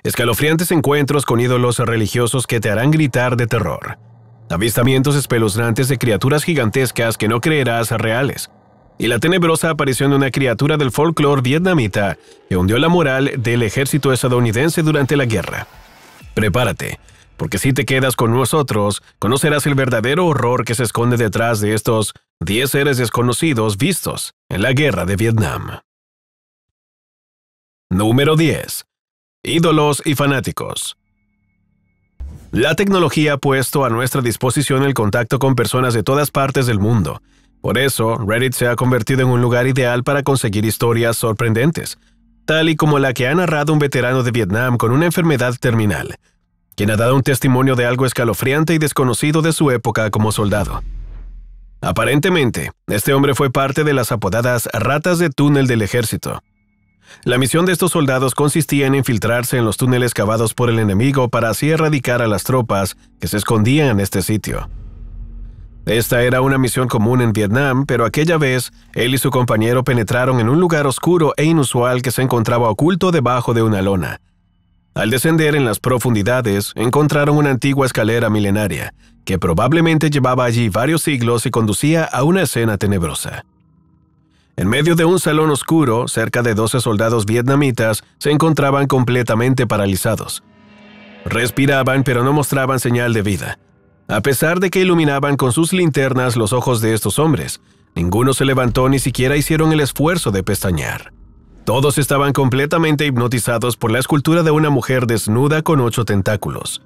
escalofriantes encuentros con ídolos religiosos que te harán gritar de terror, avistamientos espeluznantes de criaturas gigantescas que no creerás reales, y la tenebrosa aparición de una criatura del folclore vietnamita que hundió la moral del ejército estadounidense durante la guerra. Prepárate, porque si te quedas con nosotros, conocerás el verdadero horror que se esconde detrás de estos 10 seres desconocidos vistos en la guerra de Vietnam. Número 10. Ídolos y fanáticos. La tecnología ha puesto a nuestra disposición el contacto con personas de todas partes del mundo. Por eso, Reddit se ha convertido en un lugar ideal para conseguir historias sorprendentes, tal y como la que ha narrado un veterano de Vietnam con una enfermedad terminal, quien ha dado un testimonio de algo escalofriante y desconocido de su época como soldado. Aparentemente, este hombre fue parte de las apodadas ratas de túnel del ejército. La misión de estos soldados consistía en infiltrarse en los túneles cavados por el enemigo para así erradicar a las tropas que se escondían en este sitio. Esta era una misión común en Vietnam, pero aquella vez, él y su compañero penetraron en un lugar oscuro e inusual que se encontraba oculto debajo de una lona. Al descender en las profundidades, encontraron una antigua escalera milenaria, que probablemente llevaba allí varios siglos y conducía a una escena tenebrosa. En medio de un salón oscuro, cerca de 12 soldados vietnamitas se encontraban completamente paralizados. Respiraban, pero no mostraban señal de vida. A pesar de que iluminaban con sus linternas los ojos de estos hombres, ninguno se levantó ni siquiera hicieron el esfuerzo de pestañear. Todos estaban completamente hipnotizados por la escultura de una mujer desnuda con 8 tentáculos.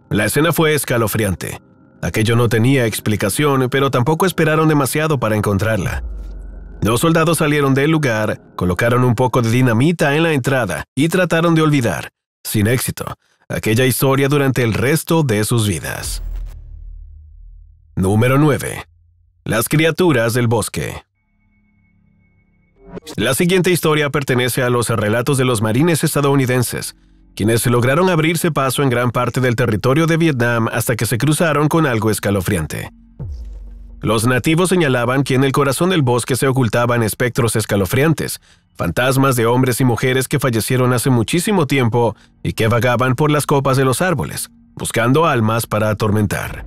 La escena fue escalofriante. Aquello no tenía explicación, pero tampoco esperaron demasiado para encontrarla. Los soldados salieron del lugar, colocaron un poco de dinamita en la entrada y trataron de olvidar, sin éxito, aquella historia durante el resto de sus vidas. Número 9. Las criaturas del bosque. La siguiente historia pertenece a los relatos de los marines estadounidenses, quienes lograron abrirse paso en gran parte del territorio de Vietnam hasta que se cruzaron con algo escalofriante. Los nativos señalaban que en el corazón del bosque se ocultaban espectros escalofriantes, fantasmas de hombres y mujeres que fallecieron hace muchísimo tiempo y que vagaban por las copas de los árboles, buscando almas para atormentar.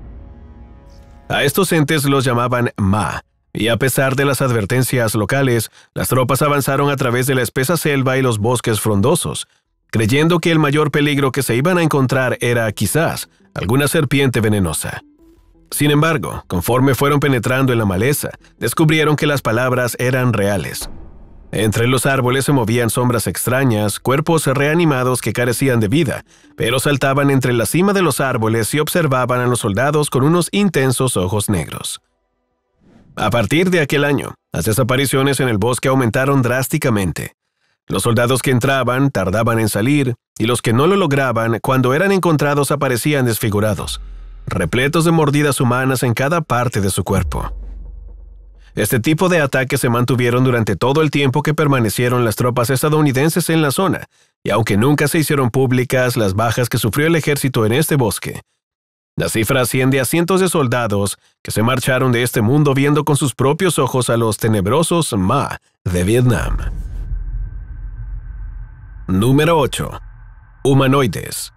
A estos entes los llamaban Ma, y a pesar de las advertencias locales, las tropas avanzaron a través de la espesa selva y los bosques frondosos, creyendo que el mayor peligro que se iban a encontrar era, quizás, alguna serpiente venenosa. Sin embargo, conforme fueron penetrando en la maleza, descubrieron que las palabras eran reales. Entre los árboles se movían sombras extrañas, cuerpos reanimados que carecían de vida, pero saltaban entre la cima de los árboles y observaban a los soldados con unos intensos ojos negros. A partir de aquel año, las desapariciones en el bosque aumentaron drásticamente. Los soldados que entraban tardaban en salir, y los que no lo lograban, cuando eran encontrados aparecían desfigurados, repletos de mordidas humanas en cada parte de su cuerpo. Este tipo de ataques se mantuvieron durante todo el tiempo que permanecieron las tropas estadounidenses en la zona, y aunque nunca se hicieron públicas las bajas que sufrió el ejército en este bosque, la cifra asciende a cientos de soldados que se marcharon de este mundo viendo con sus propios ojos a los tenebrosos Ma de Vietnam. Número 8. Humanoides.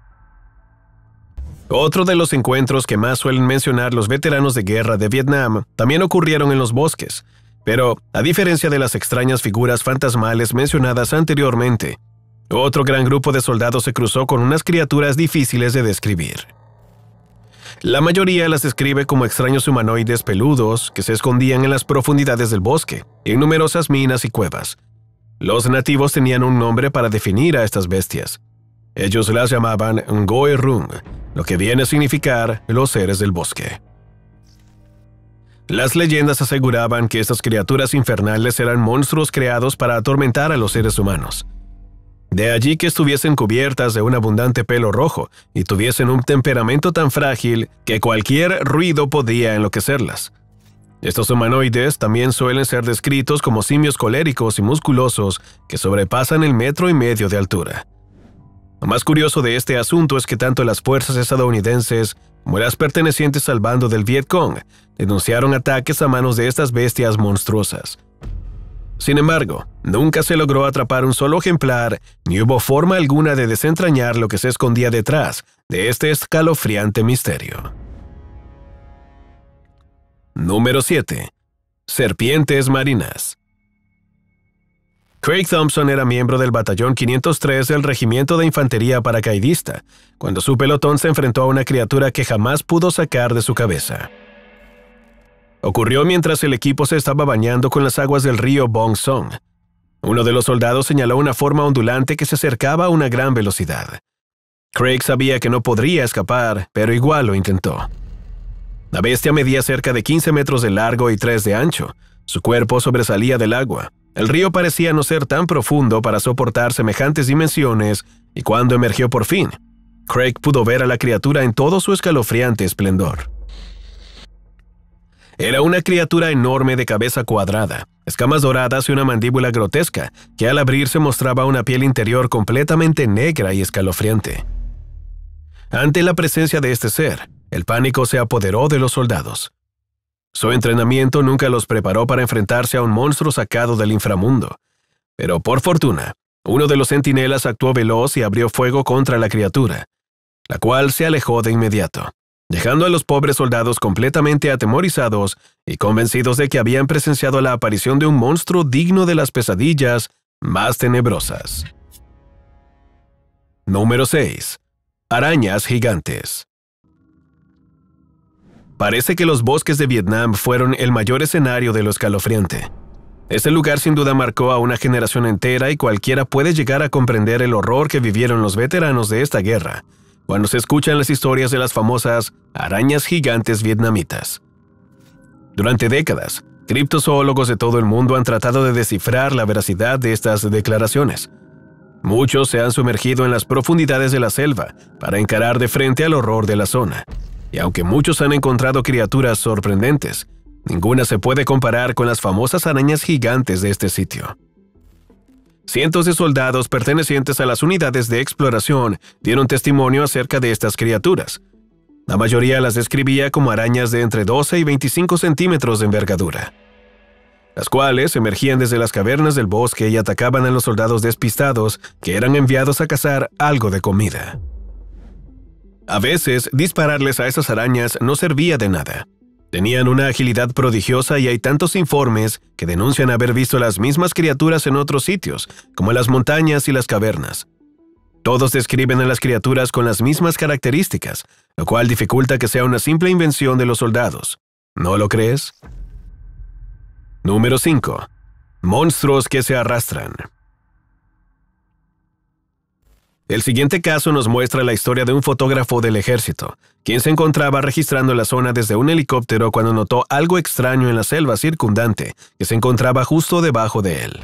Otro de los encuentros que más suelen mencionar los veteranos de guerra de Vietnam también ocurrieron en los bosques, pero, a diferencia de las extrañas figuras fantasmales mencionadas anteriormente, otro gran grupo de soldados se cruzó con unas criaturas difíciles de describir. La mayoría las describe como extraños humanoides peludos que se escondían en las profundidades del bosque, en numerosas minas y cuevas. Los nativos tenían un nombre para definir a estas bestias. Ellos las llamaban Ngoe Rung, lo que viene a significar los seres del bosque. Las leyendas aseguraban que estas criaturas infernales eran monstruos creados para atormentar a los seres humanos. De allí que estuviesen cubiertas de un abundante pelo rojo y tuviesen un temperamento tan frágil que cualquier ruido podía enloquecerlas. Estos humanoides también suelen ser descritos como simios coléricos y musculosos que sobrepasan el 1,5 metros de altura. Lo más curioso de este asunto es que tanto las fuerzas estadounidenses como las pertenecientes al bando del Vietcong denunciaron ataques a manos de estas bestias monstruosas. Sin embargo, nunca se logró atrapar un solo ejemplar, ni hubo forma alguna de desentrañar lo que se escondía detrás de este escalofriante misterio. Número 7. Serpientes marinas. Craig Thompson era miembro del Batallón 503 del Regimiento de Infantería Paracaidista, cuando su pelotón se enfrentó a una criatura que jamás pudo sacar de su cabeza. Ocurrió mientras el equipo se estaba bañando con las aguas del río Bong Song. Uno de los soldados señaló una forma ondulante que se acercaba a una gran velocidad. Craig sabía que no podría escapar, pero igual lo intentó. La bestia medía cerca de 15 metros de largo y 3 de ancho. Su cuerpo sobresalía del agua. El río parecía no ser tan profundo para soportar semejantes dimensiones, y cuando emergió por fin, Craig pudo ver a la criatura en todo su escalofriante esplendor. Era una criatura enorme de cabeza cuadrada, escamas doradas y una mandíbula grotesca, que al abrirse mostraba una piel interior completamente negra y escalofriante. Ante la presencia de este ser, el pánico se apoderó de los soldados. Su entrenamiento nunca los preparó para enfrentarse a un monstruo sacado del inframundo. Pero por fortuna, uno de los centinelas actuó veloz y abrió fuego contra la criatura, la cual se alejó de inmediato, dejando a los pobres soldados completamente atemorizados y convencidos de que habían presenciado la aparición de un monstruo digno de las pesadillas más tenebrosas. Número 6. Arañas gigantes. Parece que los bosques de Vietnam fueron el mayor escenario de lo escalofriante. Este lugar sin duda marcó a una generación entera y cualquiera puede llegar a comprender el horror que vivieron los veteranos de esta guerra cuando se escuchan las historias de las famosas arañas gigantes vietnamitas. Durante décadas, criptozoólogos de todo el mundo han tratado de descifrar la veracidad de estas declaraciones. Muchos se han sumergido en las profundidades de la selva para encarar de frente al horror de la zona. Y aunque muchos han encontrado criaturas sorprendentes, ninguna se puede comparar con las famosas arañas gigantes de este sitio. Cientos de soldados pertenecientes a las unidades de exploración dieron testimonio acerca de estas criaturas. La mayoría las describía como arañas de entre 12 y 25 centímetros de envergadura, las cuales emergían desde las cavernas del bosque y atacaban a los soldados despistados que eran enviados a cazar algo de comida. A veces, dispararles a esas arañas no servía de nada. Tenían una agilidad prodigiosa y hay tantos informes que denuncian haber visto las mismas criaturas en otros sitios, como en las montañas y las cavernas. Todos describen a las criaturas con las mismas características, lo cual dificulta que sea una simple invención de los soldados. ¿No lo crees? Número 5. Monstruos que se arrastran. El siguiente caso nos muestra la historia de un fotógrafo del ejército, quien se encontraba registrando la zona desde un helicóptero cuando notó algo extraño en la selva circundante que se encontraba justo debajo de él.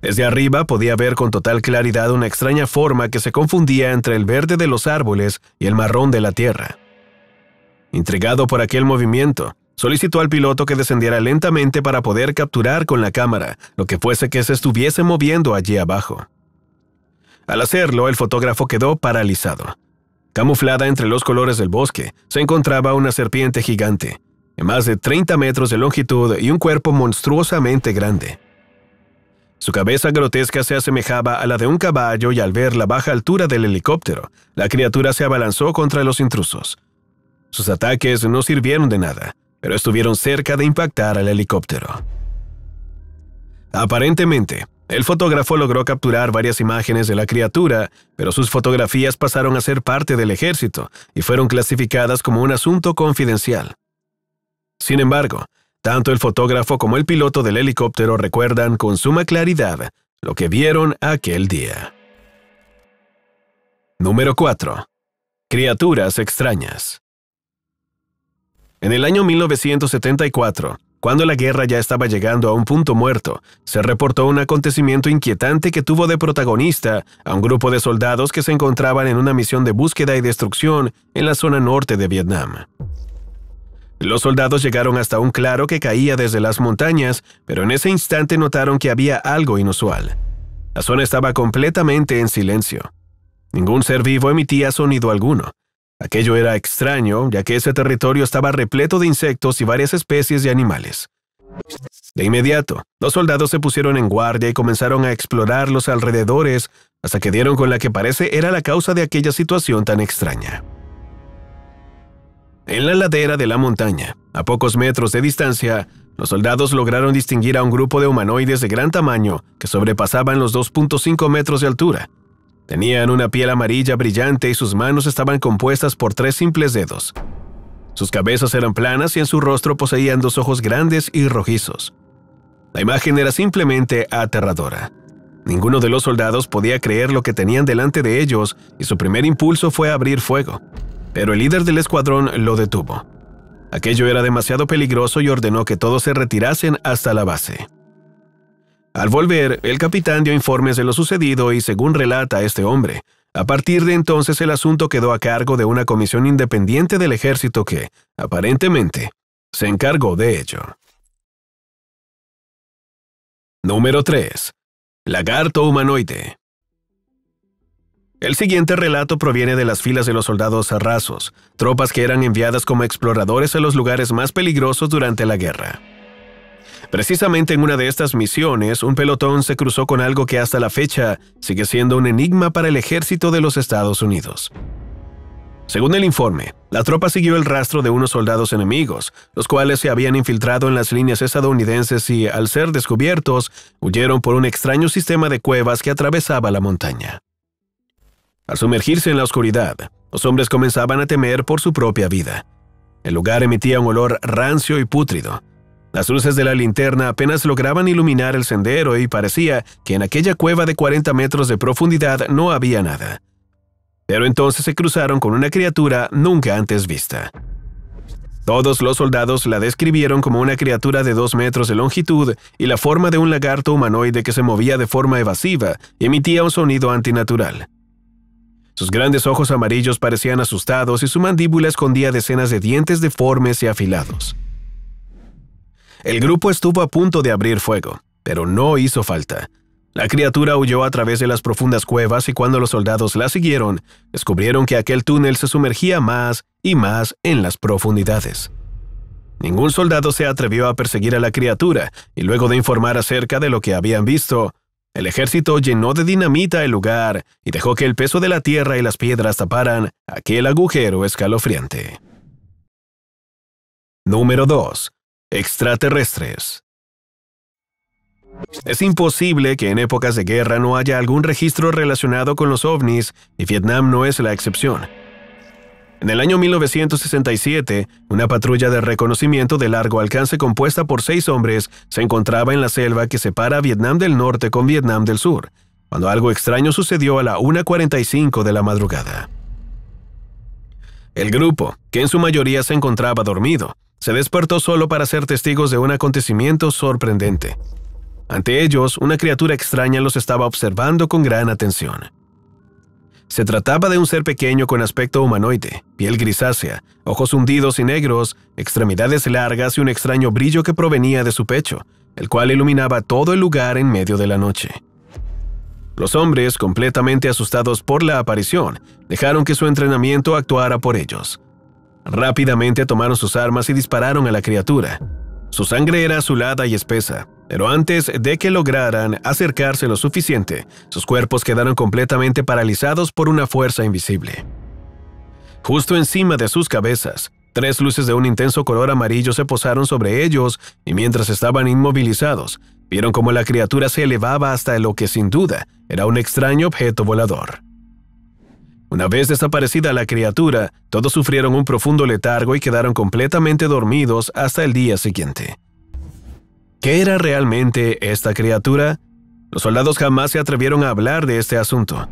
Desde arriba podía ver con total claridad una extraña forma que se confundía entre el verde de los árboles y el marrón de la tierra. Intrigado por aquel movimiento, solicitó al piloto que descendiera lentamente para poder capturar con la cámara lo que fuese que se estuviese moviendo allí abajo. Al hacerlo, el fotógrafo quedó paralizado. Camuflada entre los colores del bosque, se encontraba una serpiente gigante, de más de 30 metros de longitud y un cuerpo monstruosamente grande. Su cabeza grotesca se asemejaba a la de un caballo y al ver la baja altura del helicóptero, la criatura se abalanzó contra los intrusos. Sus ataques no sirvieron de nada, pero estuvieron cerca de impactar al helicóptero. Aparentemente, el fotógrafo logró capturar varias imágenes de la criatura, pero sus fotografías pasaron a ser parte del ejército y fueron clasificadas como un asunto confidencial. Sin embargo, tanto el fotógrafo como el piloto del helicóptero recuerdan con suma claridad lo que vieron aquel día. Número 4. Criaturas extrañas. En el año 1974, cuando la guerra ya estaba llegando a un punto muerto, se reportó un acontecimiento inquietante que tuvo de protagonista a un grupo de soldados que se encontraban en una misión de búsqueda y destrucción en la zona norte de Vietnam. Los soldados llegaron hasta un claro que caía desde las montañas, pero en ese instante notaron que había algo inusual. La zona estaba completamente en silencio. Ningún ser vivo emitía sonido alguno. Aquello era extraño, ya que ese territorio estaba repleto de insectos y varias especies de animales. De inmediato, los soldados se pusieron en guardia y comenzaron a explorar los alrededores hasta que dieron con la que parece era la causa de aquella situación tan extraña. En la ladera de la montaña, a pocos metros de distancia, los soldados lograron distinguir a un grupo de humanoides de gran tamaño que sobrepasaban los 2.5 metros de altura. Tenían una piel amarilla brillante y sus manos estaban compuestas por 3 simples dedos. Sus cabezas eran planas y en su rostro poseían 2 ojos grandes y rojizos. La imagen era simplemente aterradora. Ninguno de los soldados podía creer lo que tenían delante de ellos y su primer impulso fue abrir fuego. Pero el líder del escuadrón lo detuvo. Aquello era demasiado peligroso y ordenó que todos se retirasen hasta la base. Al volver, el capitán dio informes de lo sucedido y, según relata este hombre, a partir de entonces el asunto quedó a cargo de una comisión independiente del ejército que, aparentemente, se encargó de ello. Número 3. Lagarto humanoide. El siguiente relato proviene de las filas de los soldados rasos, tropas que eran enviadas como exploradores a los lugares más peligrosos durante la guerra. Precisamente en una de estas misiones, un pelotón se cruzó con algo que hasta la fecha sigue siendo un enigma para el ejército de los Estados Unidos. Según el informe, la tropa siguió el rastro de unos soldados enemigos, los cuales se habían infiltrado en las líneas estadounidenses y, al ser descubiertos, huyeron por un extraño sistema de cuevas que atravesaba la montaña. Al sumergirse en la oscuridad, los hombres comenzaban a temer por su propia vida. El lugar emitía un olor rancio y pútrido. Las luces de la linterna apenas lograban iluminar el sendero y parecía que en aquella cueva de 40 metros de profundidad no había nada. Pero entonces se cruzaron con una criatura nunca antes vista. Todos los soldados la describieron como una criatura de 2 metros de longitud y la forma de un lagarto humanoide que se movía de forma evasiva y emitía un sonido antinatural. Sus grandes ojos amarillos parecían asustados y su mandíbula escondía decenas de dientes deformes y afilados. El grupo estuvo a punto de abrir fuego, pero no hizo falta. La criatura huyó a través de las profundas cuevas y cuando los soldados la siguieron, descubrieron que aquel túnel se sumergía más y más en las profundidades. Ningún soldado se atrevió a perseguir a la criatura y luego de informar acerca de lo que habían visto, el ejército llenó de dinamita el lugar y dejó que el peso de la tierra y las piedras taparan aquel agujero escalofriante. Número 2. Extraterrestres. Es imposible que en épocas de guerra no haya algún registro relacionado con los ovnis, y Vietnam no es la excepción. En el año 1967, una patrulla de reconocimiento de largo alcance compuesta por 6 hombres se encontraba en la selva que separa a Vietnam del Norte con Vietnam del Sur, cuando algo extraño sucedió a la 1:45 de la madrugada. El grupo, que en su mayoría se encontraba dormido, se despertó solo para ser testigos de un acontecimiento sorprendente. Ante ellos, una criatura extraña los estaba observando con gran atención. Se trataba de un ser pequeño con aspecto humanoide, piel grisácea, ojos hundidos y negros, extremidades largas y un extraño brillo que provenía de su pecho, el cual iluminaba todo el lugar en medio de la noche. Los hombres, completamente asustados por la aparición, dejaron que su entrenamiento actuara por ellos. Rápidamente tomaron sus armas y dispararon a la criatura. Su sangre era azulada y espesa, pero antes de que lograran acercarse lo suficiente, sus cuerpos quedaron completamente paralizados por una fuerza invisible. Justo encima de sus cabezas, 3 luces de un intenso color amarillo se posaron sobre ellos y mientras estaban inmovilizados, vieron cómo la criatura se elevaba hasta lo que sin duda era un extraño objeto volador. Una vez desaparecida la criatura, todos sufrieron un profundo letargo y quedaron completamente dormidos hasta el día siguiente. ¿Qué era realmente esta criatura? Los soldados jamás se atrevieron a hablar de este asunto.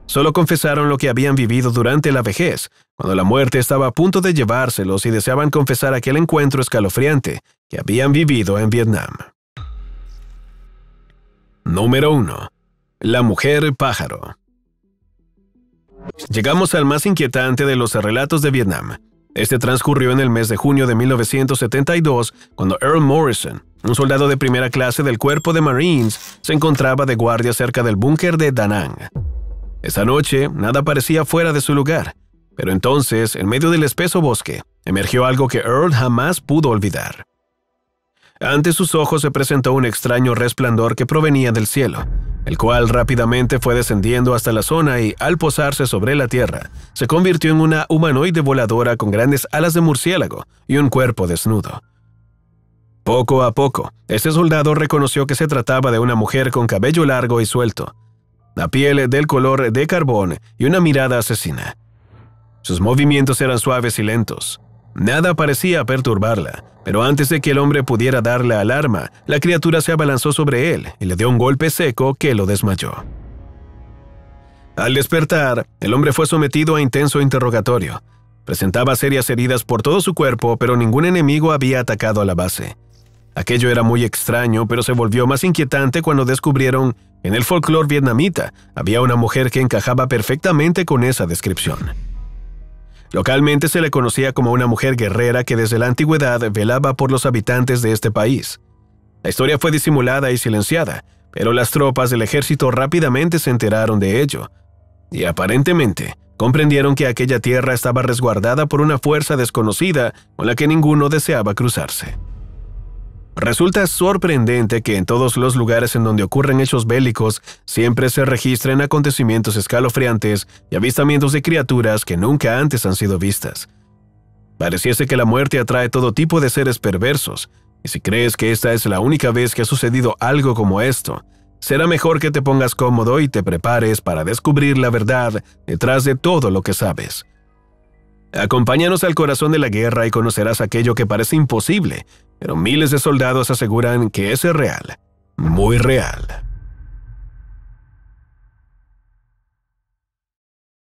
Solo confesaron lo que habían vivido durante la vejez, cuando la muerte estaba a punto de llevárselos y deseaban confesar aquel encuentro escalofriante que habían vivido en Vietnam. Número 1. La mujer pájaro. Llegamos al más inquietante de los relatos de Vietnam. Este transcurrió en el mes de junio de 1972, cuando Earl Morrison, un soldado de primera clase del Cuerpo de Marines, se encontraba de guardia cerca del búnker de Da Nang. Esa noche, nada parecía fuera de su lugar, pero entonces, en medio del espeso bosque, emergió algo que Earl jamás pudo olvidar. Ante sus ojos se presentó un extraño resplandor que provenía del cielo, el cual rápidamente fue descendiendo hasta la zona y, al posarse sobre la tierra, se convirtió en una humanoide voladora con grandes alas de murciélago y un cuerpo desnudo. Poco a poco, este soldado reconoció que se trataba de una mujer con cabello largo y suelto, la piel del color de carbón y una mirada asesina. Sus movimientos eran suaves y lentos. Nada parecía perturbarla, pero antes de que el hombre pudiera dar la alarma, la criatura se abalanzó sobre él y le dio un golpe seco que lo desmayó. Al despertar, el hombre fue sometido a intenso interrogatorio. Presentaba serias heridas por todo su cuerpo, pero ningún enemigo había atacado a la base. Aquello era muy extraño, pero se volvió más inquietante cuando descubrieron que en el folclore vietnamita había una mujer que encajaba perfectamente con esa descripción. Localmente se le conocía como una mujer guerrera que desde la antigüedad velaba por los habitantes de este país. La historia fue disimulada y silenciada, pero las tropas del ejército rápidamente se enteraron de ello, y aparentemente comprendieron que aquella tierra estaba resguardada por una fuerza desconocida con la que ninguno deseaba cruzarse. Resulta sorprendente que en todos los lugares en donde ocurren hechos bélicos siempre se registren acontecimientos escalofriantes y avistamientos de criaturas que nunca antes han sido vistas. Pareciese que la muerte atrae todo tipo de seres perversos, y si crees que esta es la única vez que ha sucedido algo como esto, será mejor que te pongas cómodo y te prepares para descubrir la verdad detrás de todo lo que sabes. Acompáñanos al corazón de la guerra y conocerás aquello que parece imposible, pero miles de soldados aseguran que es real, muy real.